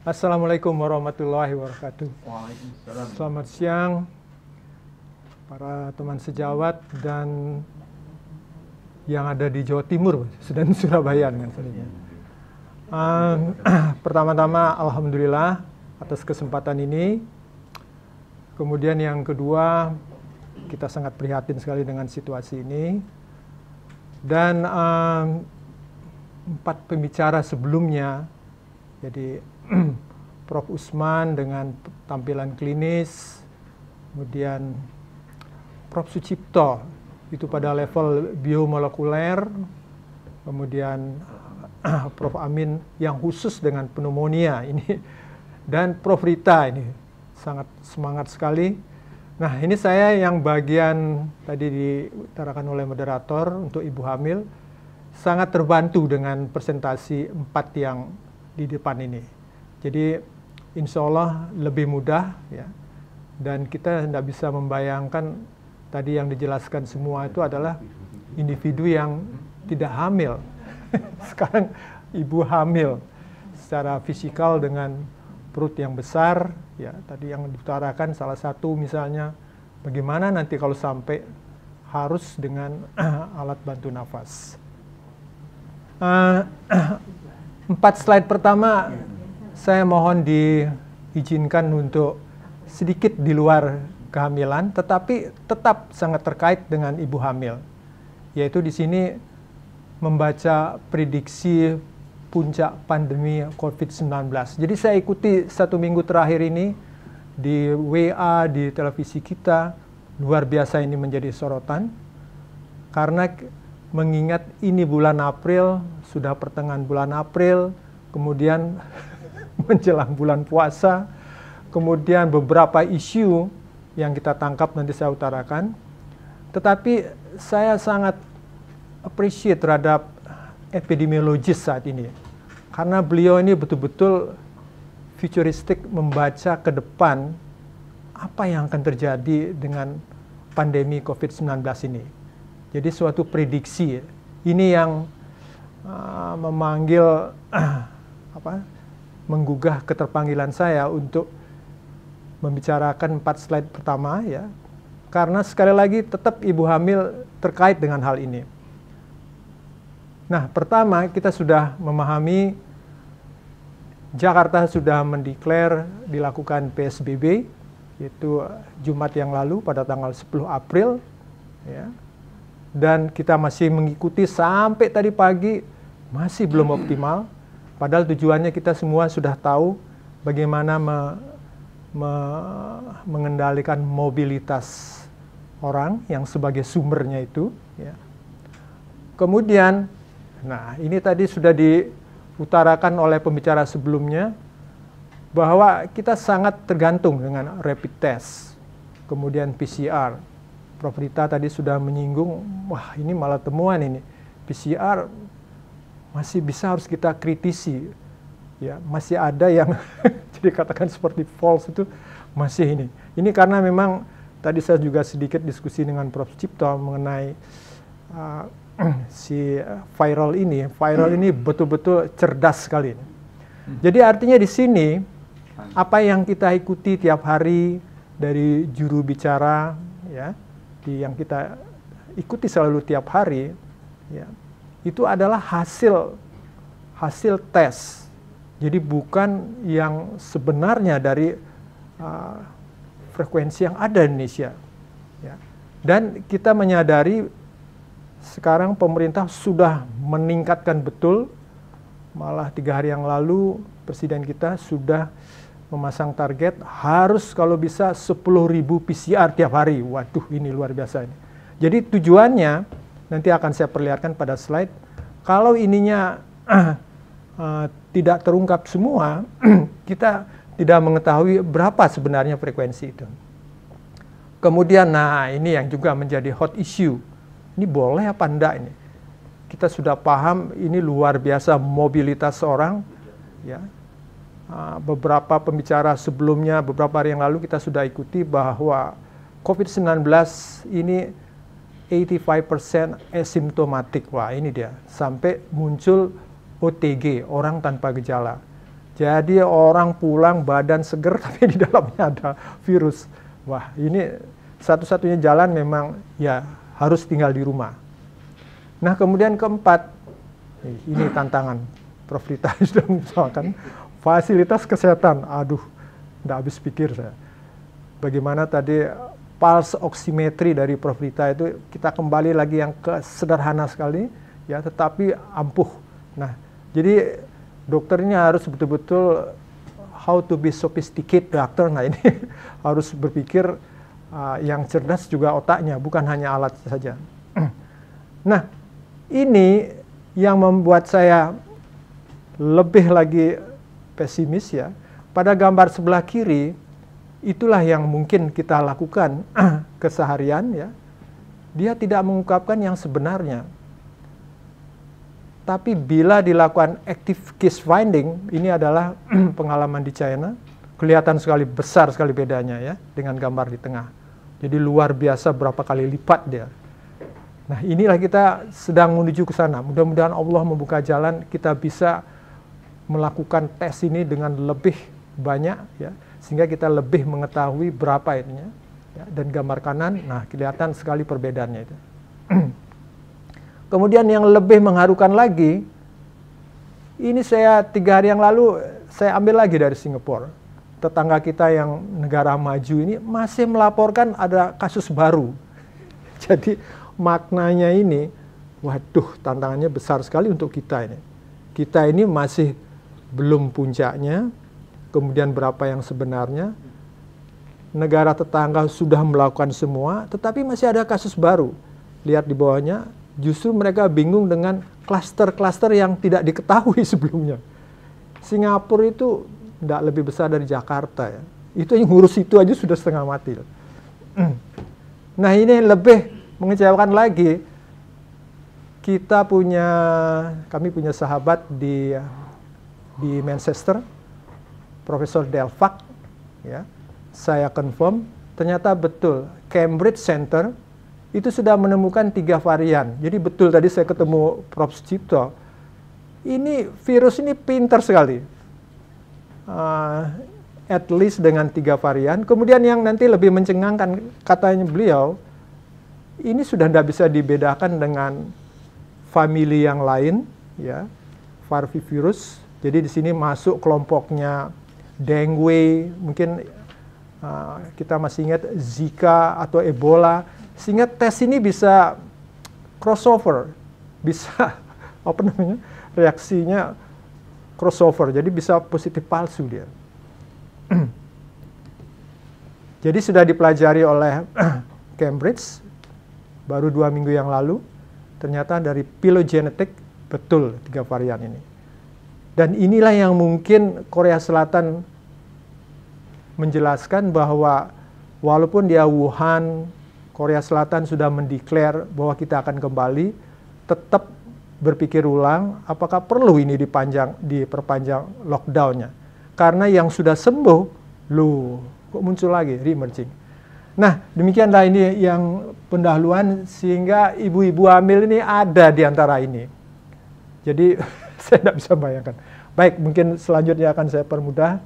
Assalamualaikum warahmatullahi wabarakatuh. Waalaikumsalam. Selamat siang para teman sejawat dan yang ada di Jawa Timur dan Surabaya dengan sendirinya. Pertama-tama alhamdulillah atas kesempatan ini. Kemudian yang kedua, kita sangat prihatin sekali dengan situasi ini. Dan 4 pembicara sebelumnya, jadi Prof. Usman dengan tampilan klinis, kemudian Prof. Sucipto itu pada level biomolekuler, kemudian Prof. Amin yang khusus dengan pneumonia ini, dan Prof. Rita ini sangat semangat sekali. Nah, ini saya yang bagian tadi diutarakan oleh moderator untuk ibu hamil, sangat terbantu dengan presentasi 4 yang di depan ini. Jadi insya Allah lebih mudah ya. Dan kita tidak bisa membayangkan tadi yang dijelaskan semua itu adalah individu yang tidak hamil. Sekarang ibu hamil secara fisikal dengan perut yang besar, ya tadi yang diutarakan salah satu misalnya bagaimana nanti kalau sampai harus dengan alat bantu nafas. 4 slide pertama saya mohon diizinkan untuk sedikit di luar kehamilan, tetapi tetap sangat terkait dengan ibu hamil, yaitu di sini membaca prediksi puncak pandemi COVID-19. Jadi saya ikuti 1 minggu terakhir ini di WA, di televisi kita, luar biasa ini menjadi sorotan. Karena mengingat ini bulan April, sudah pertengahan bulan April, kemudian menjelang bulan puasa, kemudian beberapa isu yang kita tangkap nanti saya utarakan. Tetapi saya sangat appreciate terhadap epidemiologis saat ini, karena beliau ini betul-betul futuristik, membaca ke depan apa yang akan terjadi dengan pandemi COVID-19 ini. Jadi suatu prediksi ini yang memanggil menggugah keterpanggilan saya untuk membicarakan 4 slide pertama ya, karena sekali lagi tetap ibu hamil terkait dengan hal ini. Nah, pertama kita sudah memahami Jakarta sudah mendeklar dilakukan PSBB, yaitu Jumat yang lalu pada tanggal 10 April. Ya. Dan kita masih mengikuti sampai tadi pagi, masih belum optimal. Padahal tujuannya kita semua sudah tahu bagaimana mengendalikan mobilitas orang yang sebagai sumbernya itu. Ya. Kemudian, nah, ini tadi sudah diutarakan oleh pembicara sebelumnya bahwa kita sangat tergantung dengan rapid test, kemudian PCR. Prof. Rita tadi sudah menyinggung, wah ini malah temuan ini, PCR masih bisa harus kita kritisi. Ya, masih ada yang jadi katakan seperti false itu masih ini. Ini karena memang tadi saya juga sedikit diskusi dengan Prof. Cipto mengenai si viral ini betul-betul cerdas sekali. Jadi artinya di sini apa yang kita ikuti tiap hari dari juru bicara ya, yang kita ikuti selalu tiap hari ya, itu adalah hasil tes. Jadi bukan yang sebenarnya dari frekuensi yang ada di Indonesia ya. Dan kita menyadari sekarang pemerintah sudah meningkatkan betul, malah 3 hari yang lalu Presiden kita sudah memasang target harus kalau bisa 10.000 PCR tiap hari. Waduh, ini luar biasa ini. Jadi tujuannya nanti akan saya perlihatkan pada slide. Kalau ininya tidak terungkap semua, kita tidak mengetahui berapa sebenarnya frekuensi itu. Kemudian, nah ini yang juga menjadi hot issue. Ini boleh apa enggak ini? Kita sudah paham ini luar biasa mobilitas orang. Ya. Beberapa pembicara sebelumnya, beberapa hari yang lalu kita sudah ikuti bahwa COVID-19 ini 85% asymptomatic. Wah ini dia, sampai muncul OTG, orang tanpa gejala. Jadi orang pulang badan seger tapi di dalamnya ada virus. Wah, ini satu-satunya jalan memang ya harus tinggal di rumah. Nah, kemudian keempat, ini tantangan. Prof. Rita sudah misalkan fasilitas kesehatan. Aduh, nggak habis pikir saya. Bagaimana tadi pulse oximetry dari Prof. Rita itu kita kembali lagi yang sederhana sekali, ya, tetapi ampuh. Nah, jadi dokternya harus betul-betul how to be sophisticated doctor. Nah, ini harus berpikir yang cerdas juga otaknya, bukan hanya alat saja. Nah, ini yang membuat saya lebih lagi pesimis ya. Pada gambar sebelah kiri, itulah yang mungkin kita lakukan keseharian ya. Dia tidak mengungkapkan yang sebenarnya. Tapi bila dilakukan active case finding, ini adalah pengalaman di China, kelihatan sekali besar sekali bedanya ya dengan gambar di tengah. Jadi luar biasa berapa kali lipat dia. Nah, inilah kita sedang menuju ke sana. Mudah-mudahan Allah membuka jalan, kita bisa melakukan tes ini dengan lebih banyak ya, sehingga kita lebih mengetahui berapa ininya. Ya, dan gambar kanan, nah kelihatan sekali perbedaannya itu. Kemudian yang lebih mengharukan lagi, ini saya 3 hari yang lalu saya ambil lagi dari Singapura. Tetangga kita yang negara maju ini masih melaporkan ada kasus baru. Jadi maknanya ini, waduh, tantangannya besar sekali untuk kita ini. Kita ini masih belum puncaknya, kemudian berapa yang sebenarnya. Negara tetangga sudah melakukan semua, tetapi masih ada kasus baru. Lihat di bawahnya, justru mereka bingung dengan klaster-klaster yang tidak diketahui sebelumnya. Singapura itu tidak lebih besar dari Jakarta ya. Itu yang ngurus itu aja sudah setengah mati. Nah, ini lebih mengecewakan lagi. Kami punya sahabat di Manchester, Profesor Delvac, ya. Saya confirm, ternyata betul, Cambridge Center itu sudah menemukan 3 varian. Jadi betul tadi saya ketemu Prof. Cipto, ini virus ini pintar sekali. At least dengan 3 varian. Kemudian yang nanti lebih mencengangkan, katanya beliau, ini sudah tidak bisa dibedakan dengan famili yang lain, ya, parvovirus. Jadi di sini masuk kelompoknya dengue, mungkin kita masih ingat Zika atau Ebola, sehingga tes ini bisa crossover, bisa reaksinya crossover, jadi bisa positif palsu dia. Jadi sudah dipelajari oleh Cambridge baru 2 minggu yang lalu, ternyata dari phylogenetic betul 3 varian ini. Dan inilah yang mungkin Korea Selatan menjelaskan bahwa walaupun dia Wuhan, Korea Selatan sudah mendeklar bahwa kita akan kembali, tetap berpikir ulang apakah perlu ini diperpanjang lockdown-nya. Karena yang sudah sembuh, loh, kok muncul lagi, re-emerging. Nah, demikianlah ini yang pendahuluan, sehingga ibu-ibu hamil ini ada di antara ini. Jadi, saya tidak bisa bayangkan. Baik, mungkin selanjutnya akan saya permudah.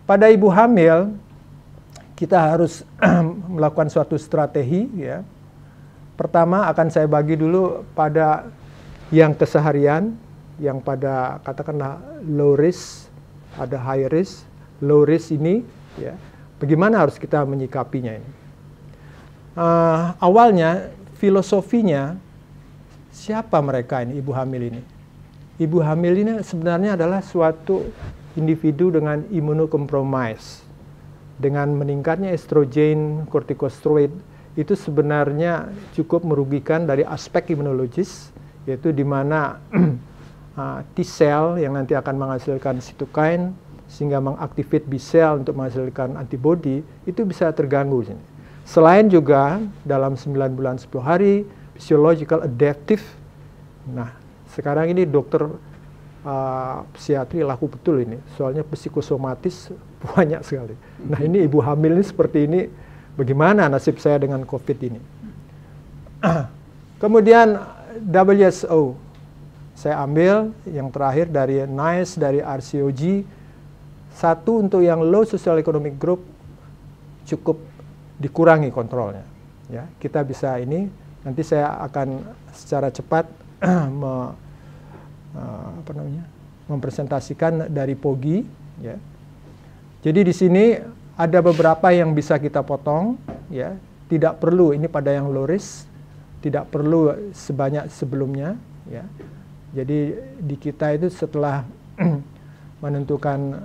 Pada ibu hamil, kita harus melakukan suatu strategi, ya. Pertama akan saya bagi dulu pada yang keseharian, yang pada katakanlah low risk, ada high risk. Low risk ini, ya, bagaimana harus kita menyikapinya ini. Awalnya, filosofinya, siapa mereka ini, ibu hamil ini? Ibu hamil ini sebenarnya adalah suatu individu dengan imunokompromis. Dengan meningkatnya estrogen, kortikosteroid, itu sebenarnya cukup merugikan dari aspek imunologis, yaitu di mana T-cell yang nanti akan menghasilkan cytokine, sehingga mengaktifkan B-cell untuk menghasilkan antibodi, itu bisa terganggu. Selain juga dalam 9 bulan 10 hari, physiological adaptive. Nah, sekarang ini dokter psikiatri laku betul ini, soalnya psikosomatis banyak sekali. Nah, ini ibu hamil ini seperti ini, bagaimana nasib saya dengan COVID ini? Kemudian WHO, saya ambil yang terakhir dari NICE, dari RCOG. Satu, untuk yang low social economic group cukup dikurangi kontrolnya. Ya, kita bisa ini, nanti saya akan secara cepat mempresentasikan dari POGI. Ya. Jadi di sini ada beberapa yang bisa kita potong, ya. Tidak perlu ini pada yang low risk, tidak perlu sebanyak sebelumnya, ya. Jadi di kita itu setelah menentukan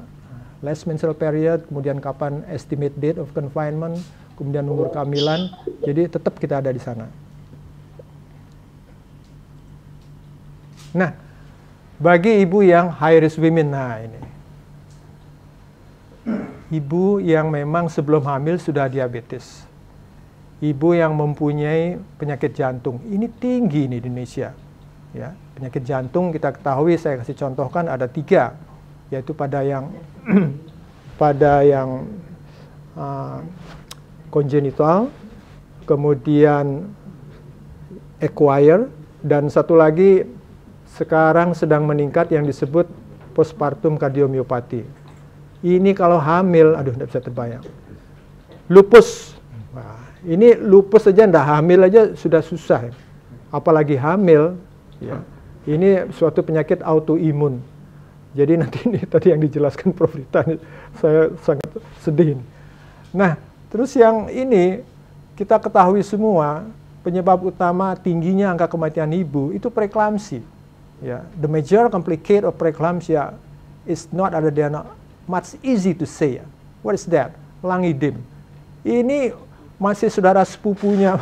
last menstrual period, kemudian kapan estimate date of confinement, kemudian umur kehamilan, jadi tetap kita ada di sana. Nah, bagi ibu yang high risk women, nah ini. Ibu yang memang sebelum hamil sudah diabetes. Ibu yang mempunyai penyakit jantung, ini tinggi nih di Indonesia. Ya, penyakit jantung kita ketahui, saya kasih contohkan ada 3, yaitu pada yang congenital, kemudian acquired, dan satu lagi sekarang sedang meningkat yang disebut postpartum cardiomyopathy. Ini kalau hamil, aduh tidak bisa terbayang. Lupus. Nah, ini lupus saja ndak hamil aja sudah susah. Apalagi hamil, ya. Ini suatu penyakit autoimun. Jadi nanti ini tadi yang dijelaskan Prof. Rita, saya sangat sedih. Nah, terus yang ini kita ketahui semua penyebab utama tingginya angka kematian ibu itu preeklamsi. Ya, the major complicate of preeclampsia is not other than much easy to say. What is that? Langidem. Ini masih saudara sepupunya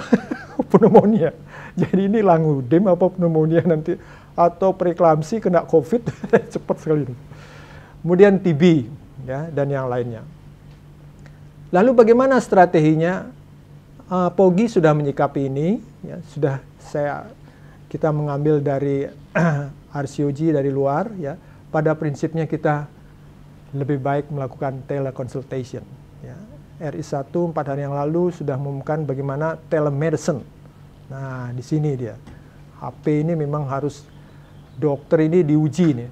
pneumonia. Jadi ini langidem apa pneumonia nanti atau preeklamsi kena COVID cepat sekali. Kemudian TB, ya, dan yang lainnya. Lalu bagaimana strateginya? POGI sudah menyikapi ini, ya, sudah kita mengambil dari RCOG dari luar, ya. Pada prinsipnya kita lebih baik melakukan teleconsultation. Ya. RI1 4 hari yang lalu sudah mengumumkan bagaimana telemedicine. Nah, di sini dia. HP ini memang harus dokter ini diuji nih.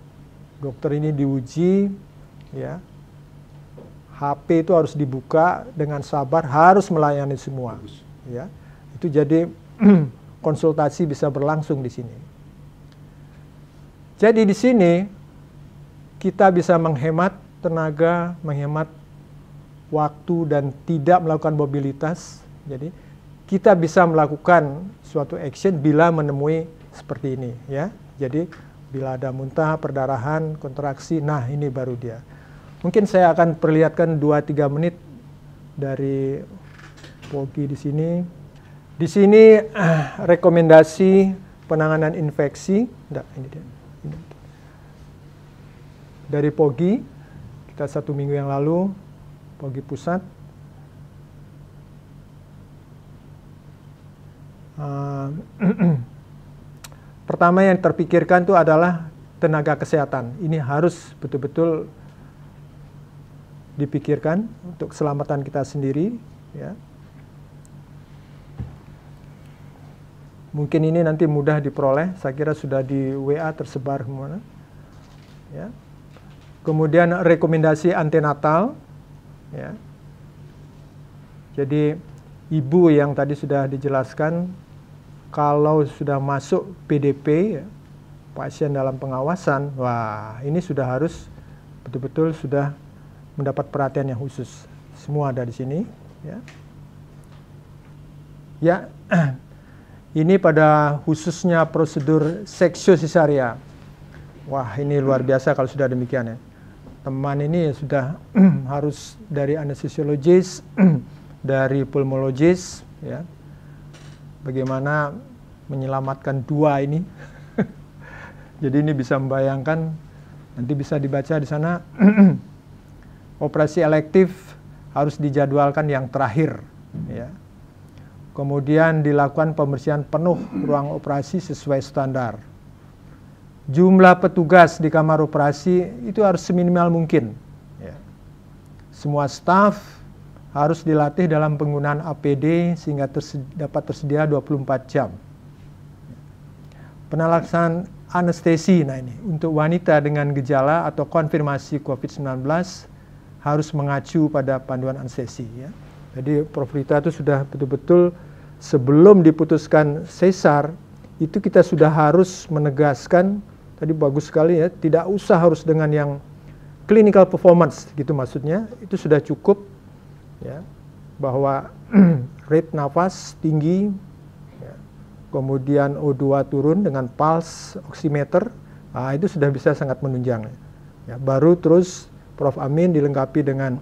Dokter ini diuji, ya. HP itu harus dibuka dengan sabar, harus melayani semua. Ya. Itu jadi konsultasi bisa berlangsung di sini. Jadi di sini kita bisa menghemat tenaga, menghemat waktu dan tidak melakukan mobilitas. Jadi kita bisa melakukan suatu action bila menemui seperti ini, ya. Jadi bila ada muntah, perdarahan, kontraksi, nah ini baru dia. Mungkin saya akan perlihatkan 2-3 menit dari POGI di sini. Di sini rekomendasi penanganan infeksi. Nggak, ini dia. Dari POGI, kita 1 minggu yang lalu, POGI pusat. Pertama yang terpikirkan itu adalah tenaga kesehatan. Ini harus betul-betul dipikirkan untuk keselamatan kita sendiri, ya. Mungkin ini nanti mudah diperoleh, saya kira sudah di WA tersebar kemana, ya. Kemudian rekomendasi antenatal, ya. Jadi ibu yang tadi sudah dijelaskan, kalau sudah masuk PDP, ya, pasien dalam pengawasan, wah ini sudah harus betul-betul sudah mendapat perhatian yang khusus. Semua ada di sini, ya. Ya, ini pada khususnya prosedur seksio cesarea. Wah, ini luar biasa kalau sudah demikian, ya. Teman ini sudah harus dari anestesiologis, dari pulmologis, ya. Bagaimana menyelamatkan 2 ini. Jadi ini bisa membayangkan, nanti bisa dibaca di sana. Operasi elektif harus dijadwalkan yang terakhir, ya. Kemudian dilakukan pembersihan penuh ruang operasi sesuai standar. Jumlah petugas di kamar operasi itu harus seminimal mungkin, ya. Semua staf harus dilatih dalam penggunaan APD sehingga dapat tersedia 24 jam. anestesi. Nah ini, untuk wanita dengan gejala atau konfirmasi COVID-19 harus mengacu pada panduan anestesi. Ya. Jadi Prof. Rita itu sudah betul-betul sebelum diputuskan sesar, itu kita sudah harus menegaskan, tadi bagus sekali ya, tidak usah harus dengan yang clinical performance gitu maksudnya, itu sudah cukup ya, bahwa rate nafas tinggi, ya, kemudian O2 turun dengan pulse oximeter, nah, itu sudah bisa sangat menunjang. Ya, baru terus Prof. Amin dilengkapi dengan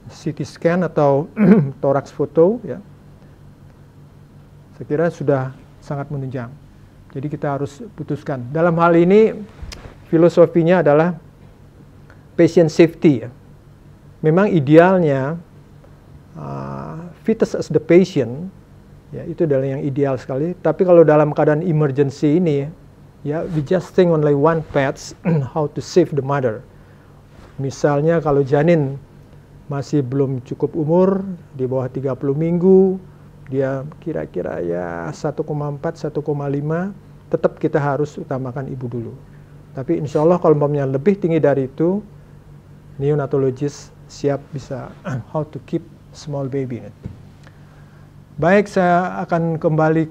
CT scan atau thorax photo, ya. Saya kira sudah sangat menunjang. Jadi kita harus putuskan. Dalam hal ini filosofinya adalah patient safety. Ya. Memang idealnya fittest as the patient, ya, itu adalah yang ideal sekali. Tapi kalau dalam keadaan emergency ini, ya, we just think only one path how to save the mother. Misalnya kalau janin masih belum cukup umur, di bawah 30 minggu, dia kira-kira ya 1,4, 1,5, tetap kita harus utamakan ibu dulu. Tapi insya Allah kalau umpamanya lebih tinggi dari itu, neonatologis siap bisa how to keep small baby. Baik, saya akan kembali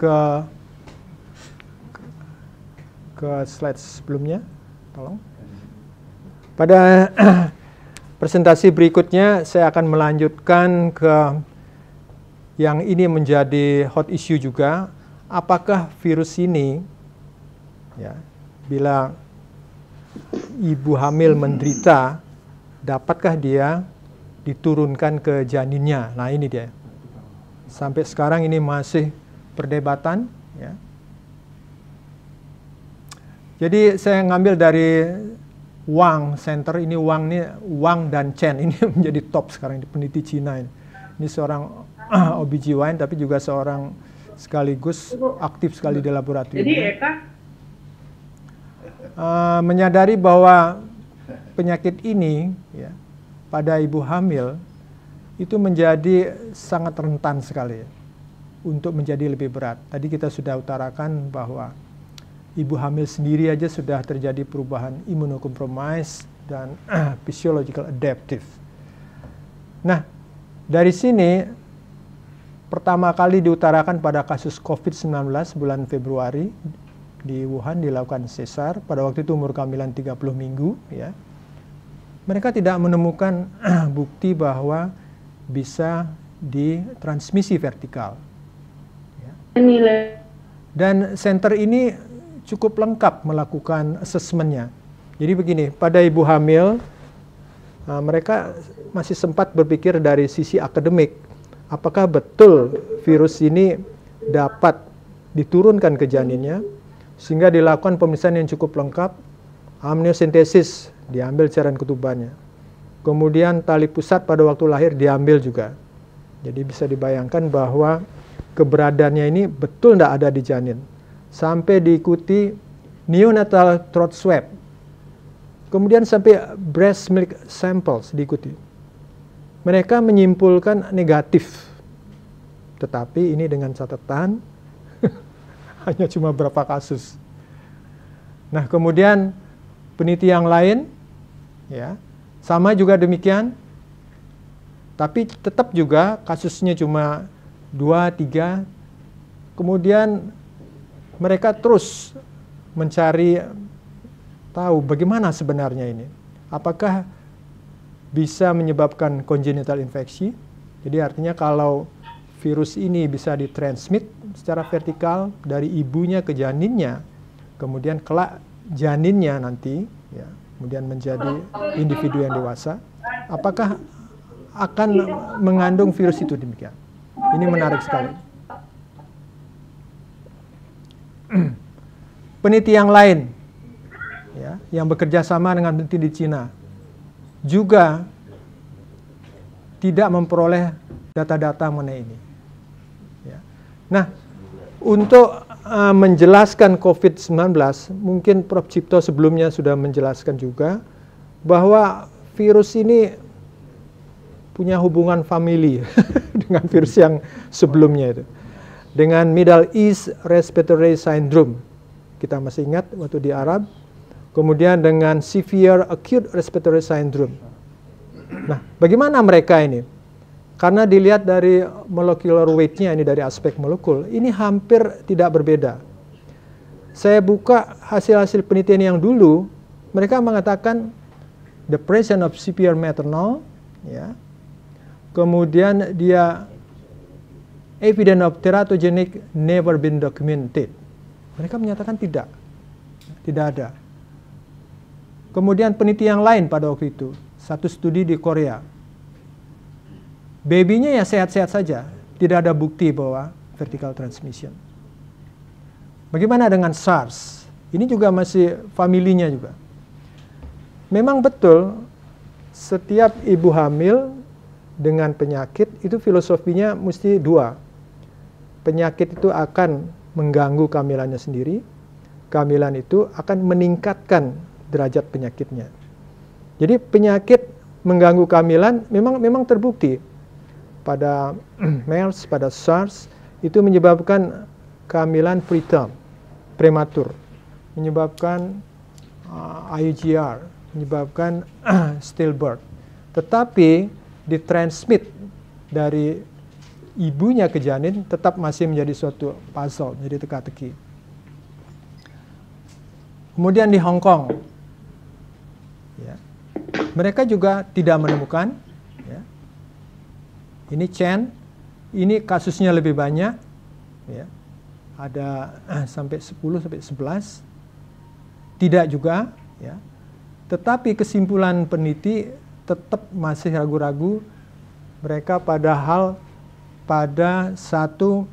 ke slide sebelumnya, tolong. Pada presentasi berikutnya saya akan melanjutkan ke yang ini menjadi hot issue juga, apakah virus ini, ya, bila ibu hamil menderita, dapatkah dia diturunkan ke janinnya? Nah ini dia. Sampai sekarang ini masih perdebatan. Ya. Jadi saya ngambil dari Wang Center, ini Wang dan Chen, ini menjadi top sekarang, peneliti Cina ini. Ini seorang OBGYN tapi juga seorang sekaligus aktif sekali di laboratorium. Jadi Eka menyadari bahwa penyakit ini, ya, pada ibu hamil itu menjadi sangat rentan sekali untuk menjadi lebih berat. Tadi kita sudah utarakan bahwa ibu hamil sendiri aja sudah terjadi perubahan immunocompromised dan physiological adaptive. Nah, dari sini pertama kali diutarakan pada kasus COVID-19 bulan Februari di Wuhan dilakukan sesar, pada waktu itu umur kehamilan 30 minggu, ya. Mereka tidak menemukan bukti bahwa bisa ditransmisi vertikal. Ya. Dan center ini cukup lengkap melakukan asesmennya. Jadi begini, pada ibu hamil, mereka masih sempat berpikir dari sisi akademik, apakah betul virus ini dapat diturunkan ke janinnya, sehingga dilakukan pemeriksaan yang cukup lengkap, amniosentesis, diambil cairan ketubannya. Kemudian tali pusat pada waktu lahir diambil juga. Jadi bisa dibayangkan bahwa keberadaannya ini betul tidak ada di janin. Sampai diikuti neonatal throat swab. Kemudian sampai breast milk samples diikuti. Mereka menyimpulkan negatif. Tetapi ini dengan catatan hanya cuma berapa kasus. Nah, kemudian peneliti yang lain, ya, sama juga demikian. Tapi tetap juga kasusnya cuma 2, 3. Kemudian mereka terus mencari tahu bagaimana sebenarnya ini. Apakah bisa menyebabkan congenital infeksi? Jadi artinya kalau virus ini bisa ditransmit secara vertikal dari ibunya ke janinnya, kemudian kelak janinnya nanti, ya, kemudian menjadi individu yang dewasa, apakah akan mengandung virus itu demikian? Ini menarik sekali. Peneliti yang lain, ya, yang bekerja sama dengan peneliti di Cina, juga tidak memperoleh data-data mengenai ini. Ya. Nah, untuk menjelaskan COVID-19, mungkin Prof. Cipto sebelumnya sudah menjelaskan juga bahwa virus ini punya hubungan famili dengan virus yang sebelumnya itu. Dengan Middle East Respiratory Syndrome. kita masih ingat waktu di Arab. Kemudian dengan severe acute respiratory syndrome. Nah, bagaimana mereka ini? Karena dilihat dari molecular weight-nya, ini dari aspek molekul, ini hampir tidak berbeda. Saya buka hasil-hasil penelitian yang dulu, mereka mengatakan the presence of severe maternal, ya. Kemudian dia evidence of teratogenic never been documented. Mereka menyatakan tidak ada. Kemudian penelitian yang lain pada waktu itu, satu studi di Korea. Babynya ya sehat-sehat saja, tidak ada bukti bahwa vertical transmission. Bagaimana dengan SARS? Ini juga masih familinya juga. Memang betul, setiap ibu hamil dengan penyakit itu filosofinya mesti dua. Penyakit itu akan mengganggu kehamilannya sendiri, kehamilan itu akan meningkatkan derajat penyakitnya. Jadi penyakit mengganggu kehamilan memang terbukti. Pada MERS, pada SARS, itu menyebabkan kehamilan preterm, prematur, menyebabkan IUGR, menyebabkan stillbirth. Tetapi ditransmit dari ibunya ke janin tetap masih menjadi suatu puzzle, menjadi teka-teki. Kemudian di Hong Kong, ya, mereka juga tidak menemukan. Ya. Ini Chen, ini kasusnya lebih banyak, ya. Ada sampai 10 sampai 11, tidak juga, ya. Tetapi kesimpulan peneliti tetap masih ragu-ragu. Mereka padahal pada satu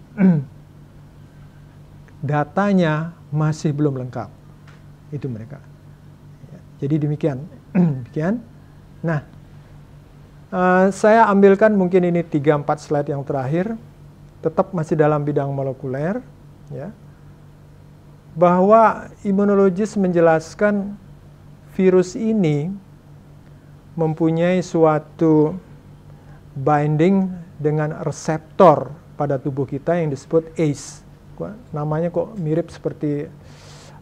datanya masih belum lengkap. Itu mereka. Ya, jadi demikian. Demikian. Nah, saya ambilkan mungkin ini 3-4 slide yang terakhir. Tetap masih dalam bidang molekuler. Ya, bahwa imunologis menjelaskan virus ini mempunyai suatu binding dengan reseptor pada tubuh kita yang disebut ACE. Namanya kok mirip seperti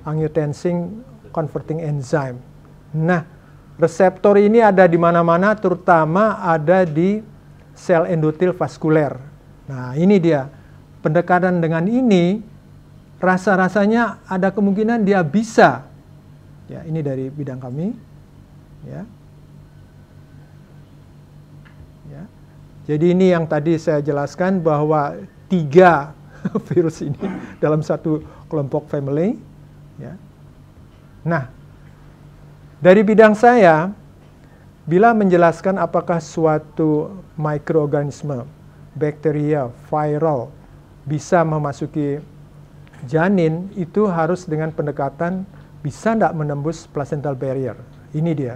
angiotensin converting enzyme. Nah, reseptor ini ada di mana-mana, terutama ada di sel endotel vaskuler. Nah, ini dia. Pendekatan dengan ini, rasa-rasanya ada kemungkinan dia bisa. Ya, ini dari bidang kami. Ya. Ya. Jadi ini yang tadi saya jelaskan bahwa 3 virus ini dalam satu kelompok family. Ya. Nah, dari bidang saya, bila menjelaskan apakah suatu mikroorganisme, bakteria, viral, bisa memasuki janin, itu harus dengan pendekatan bisa tidak menembus placental barrier. Ini dia.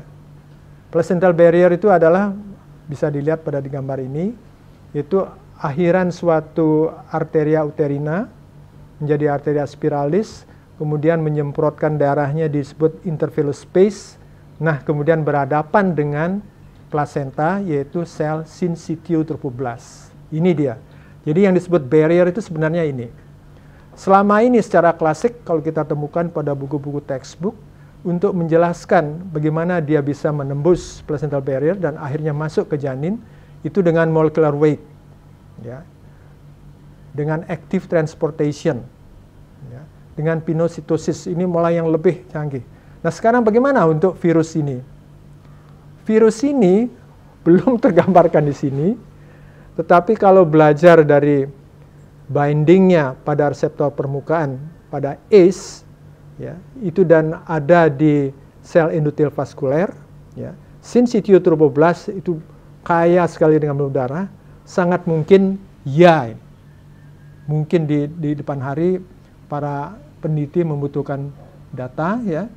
Placental barrier itu adalah, bisa dilihat pada di gambar ini, yaitu akhiran suatu arteria uterina menjadi arteria spiralis, kemudian menyemprotkan darahnya disebut intervillous space. Nah, kemudian berhadapan dengan plasenta, yaitu sel syncytial trophoblast. Ini dia. Jadi yang disebut barrier itu sebenarnya ini. Selama ini secara klasik, kalau kita temukan pada buku-buku textbook, untuk menjelaskan bagaimana dia bisa menembus placental barrier dan akhirnya masuk ke janin, itu dengan molecular weight. Ya. Dengan active transportation. Ya. Dengan pinositosis, ini mulai yang lebih canggih. Nah, sekarang bagaimana untuk virus ini? Virus ini belum tergambarkan di sini, tetapi kalau belajar dari bindingnya pada reseptor permukaan, pada ACE, ya, itu dan ada di sel endotel vaskuler, ya. Syncytial trophoblast itu kaya sekali dengan pembuluh darah, sangat mungkin ya, mungkin di depan hari para peneliti membutuhkan data, ya,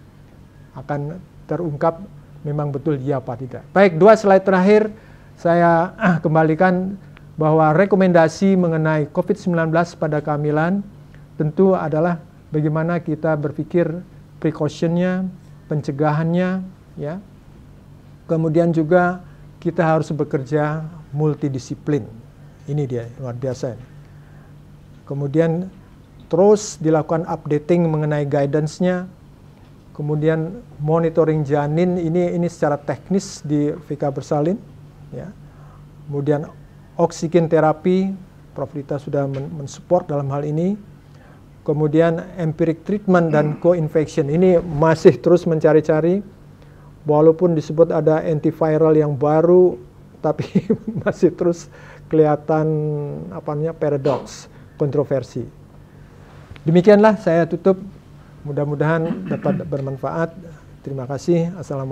akan terungkap memang betul ya apa tidak. Baik, 2 slide terakhir saya kembalikan bahwa rekomendasi mengenai COVID-19 pada kehamilan tentu adalah bagaimana kita berpikir precaution-nya, pencegahannya, ya. Kemudian juga kita harus bekerja multidisiplin. Ini dia, luar biasa. Kemudian terus dilakukan updating mengenai guidance-nya. Kemudian monitoring janin ini secara teknis di Vika bersalin, ya. Kemudian oksigen terapi, Prof. Dita sudah mensupport dalam hal ini. Kemudian empiric treatment dan co-infection ini masih terus mencari-cari, walaupun disebut ada antiviral yang baru, tapi masih terus kelihatan paradoks, kontroversi. Demikianlah saya tutup. Mudah-mudahan dapat bermanfaat. Terima kasih. Assalamualaikum.